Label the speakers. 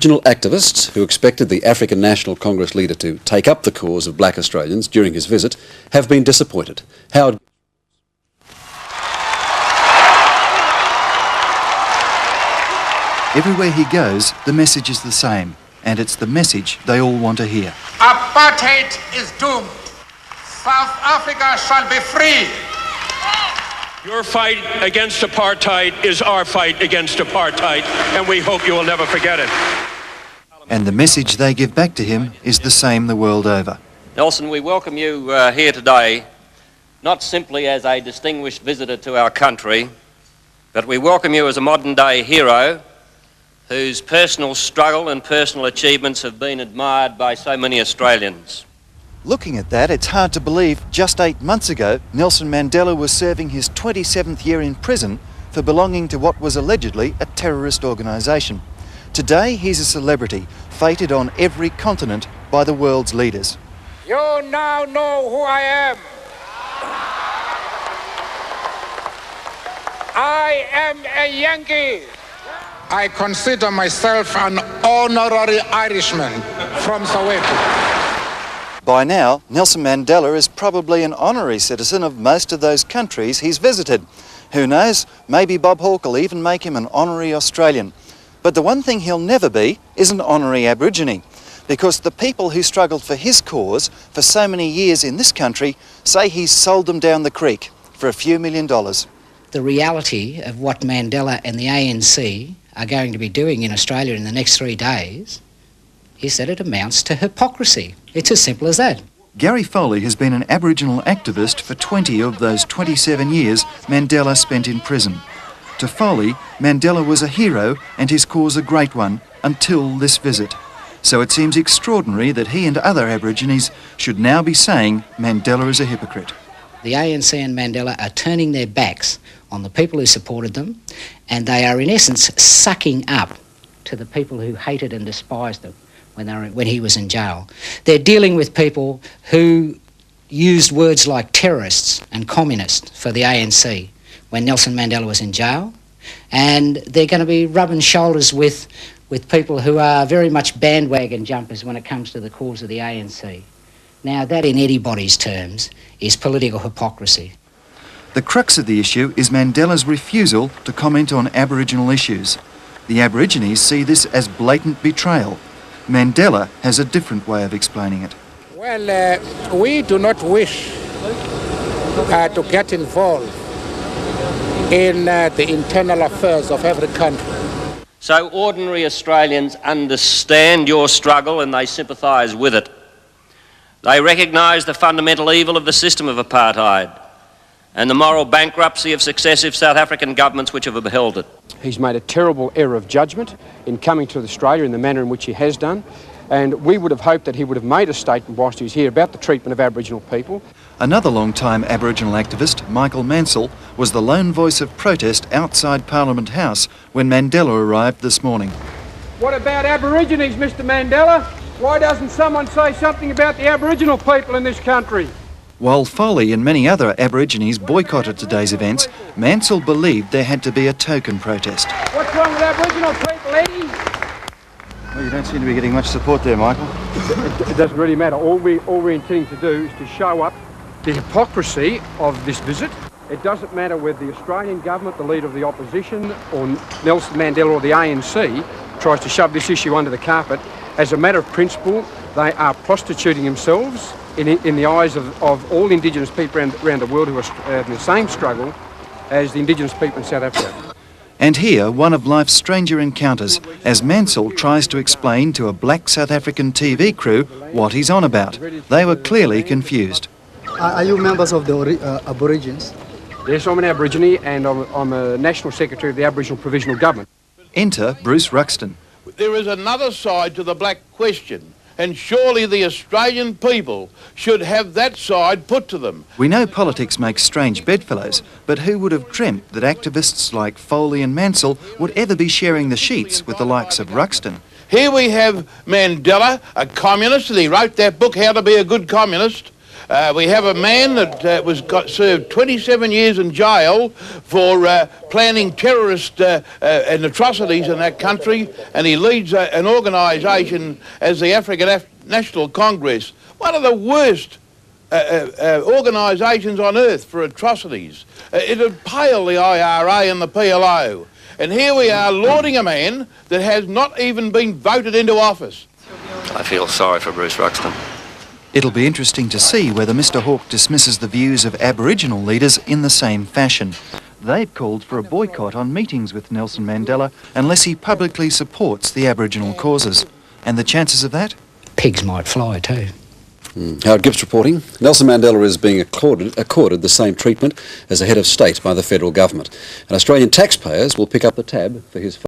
Speaker 1: Aboriginal activists who expected the African National Congress leader to take up the cause of black Australians during his visit have been disappointed. Howard.
Speaker 2: Everywhere he goes, the message is the same, and it's the message they all want to hear.
Speaker 3: Apartheid is doomed. South Africa shall be free.
Speaker 4: Your fight against apartheid is our fight against apartheid, and we hope you will never forget it.
Speaker 2: And the message they give back to him is the same the world over.
Speaker 5: Nelson, we welcome you here today, not simply as a distinguished visitor to our country, but we welcome you as a modern-day hero whose personal struggle and personal achievements have been admired by so many Australians.
Speaker 2: Looking at that, it's hard to believe just 8 months ago, Nelson Mandela was serving his 27th year in prison for belonging to what was allegedly a terrorist organisation. Today, he's a celebrity, feted on every continent by the world's leaders.
Speaker 3: You now know who I am. I am a Yankee. I consider myself an honorary Irishman from Soweto.
Speaker 2: By now, Nelson Mandela is probably an honorary citizen of most of those countries he's visited. Who knows, maybe Bob Hawke will even make him an honorary Australian. But the one thing he'll never be is an honorary Aborigine, because the people who struggled for his cause for so many years in this country say he's sold them down the creek for a few $1 million.
Speaker 6: The reality of what Mandela and the ANC are going to be doing in Australia in the next 3 days is that it amounts to hypocrisy. It's as simple as that.
Speaker 2: Gary Foley has been an Aboriginal activist for 20 of those 27 years Mandela spent in prison. To Foley, Mandela was a hero and his cause a great one until this visit. So it seems extraordinary that he and other Aborigines should now be saying Mandela is a hypocrite.
Speaker 6: The ANC and Mandela are turning their backs on the people who supported them, and they are in essence sucking up to the people who hated and despised them when he was in jail. They're dealing with people who used words like terrorists and communists for the ANC when Nelson Mandela was in jail, and they're going to be rubbing shoulders with people who are very much bandwagon jumpers when it comes to the cause of the ANC. Now, that in anybody's terms is political hypocrisy.
Speaker 2: The crux of the issue is Mandela's refusal to comment on Aboriginal issues. The Aborigines see this as blatant betrayal. Mandela has a different way of explaining it.
Speaker 3: Well, we do not wish to get involved in the internal affairs of every country.
Speaker 5: So ordinary Australians understand your struggle and they sympathise with it. They recognise the fundamental evil of the system of apartheid and the moral bankruptcy of successive South African governments which have upheld it.
Speaker 7: He's made a terrible error of judgment in coming to Australia in the manner in which he has done, and we would have hoped that he would have made a statement whilst he was here about the treatment of Aboriginal people.
Speaker 2: Another long-time Aboriginal activist, Michael Mansell, was the lone voice of protest outside Parliament House when Mandela arrived this morning.
Speaker 7: What about Aborigines, Mr Mandela? Why doesn't someone say something about the Aboriginal people in this country?
Speaker 2: While Foley and many other Aborigines boycotted today's events, Mansell believed there had to be a token protest.
Speaker 7: What's wrong with Aboriginal people, Eddie?
Speaker 2: Well, you don't seem to be getting much support there, Michael.
Speaker 7: It doesn't really matter. All we're intending to do is to show up the hypocrisy of this visit. It doesn't matter whether the Australian government, the leader of the opposition, or Nelson Mandela or the ANC tries to shove this issue under the carpet. As a matter of principle, they are prostituting themselves in the eyes of all Indigenous people around the world who are in the same struggle as the Indigenous people in South Africa.
Speaker 2: And here, one of life's stranger encounters, as Mansell tries to explain to a black South African TV crew what he's on about. They were clearly confused.
Speaker 8: Are you members of the Aborigines?
Speaker 7: Yes, I'm an Aborigine and I'm a National Secretary of the Aboriginal Provisional Government.
Speaker 2: Enter Bruce Ruxton.
Speaker 9: There is another side to the black question, and surely the Australian people should have that side put to them.
Speaker 2: We know politics makes strange bedfellows, but who would have dreamt that activists like Foley and Mansell would ever be sharing the sheets with the likes of Ruxton?
Speaker 9: Here we have Mandela, a communist, and he wrote that book, How to Be a Good Communist. We have a man that served 27 years in jail for planning terrorist and atrocities in that country, and he leads an organisation as the African National Congress, one of the worst organisations on earth for atrocities. It would pale the IRA and the PLO. And here we are lauding a man that has not even been voted into office.
Speaker 5: I feel sorry for Bruce Ruxton.
Speaker 2: It'll be interesting to see whether Mr Hawke dismisses the views of Aboriginal leaders in the same fashion. They've called for a boycott on meetings with Nelson Mandela unless he publicly supports the Aboriginal causes. And the chances of that?
Speaker 6: Pigs might fly too.
Speaker 1: Howard Gibbs reporting. Nelson Mandela is being accorded the same treatment as a head of state by the federal government. And Australian taxpayers will pick up the tab for his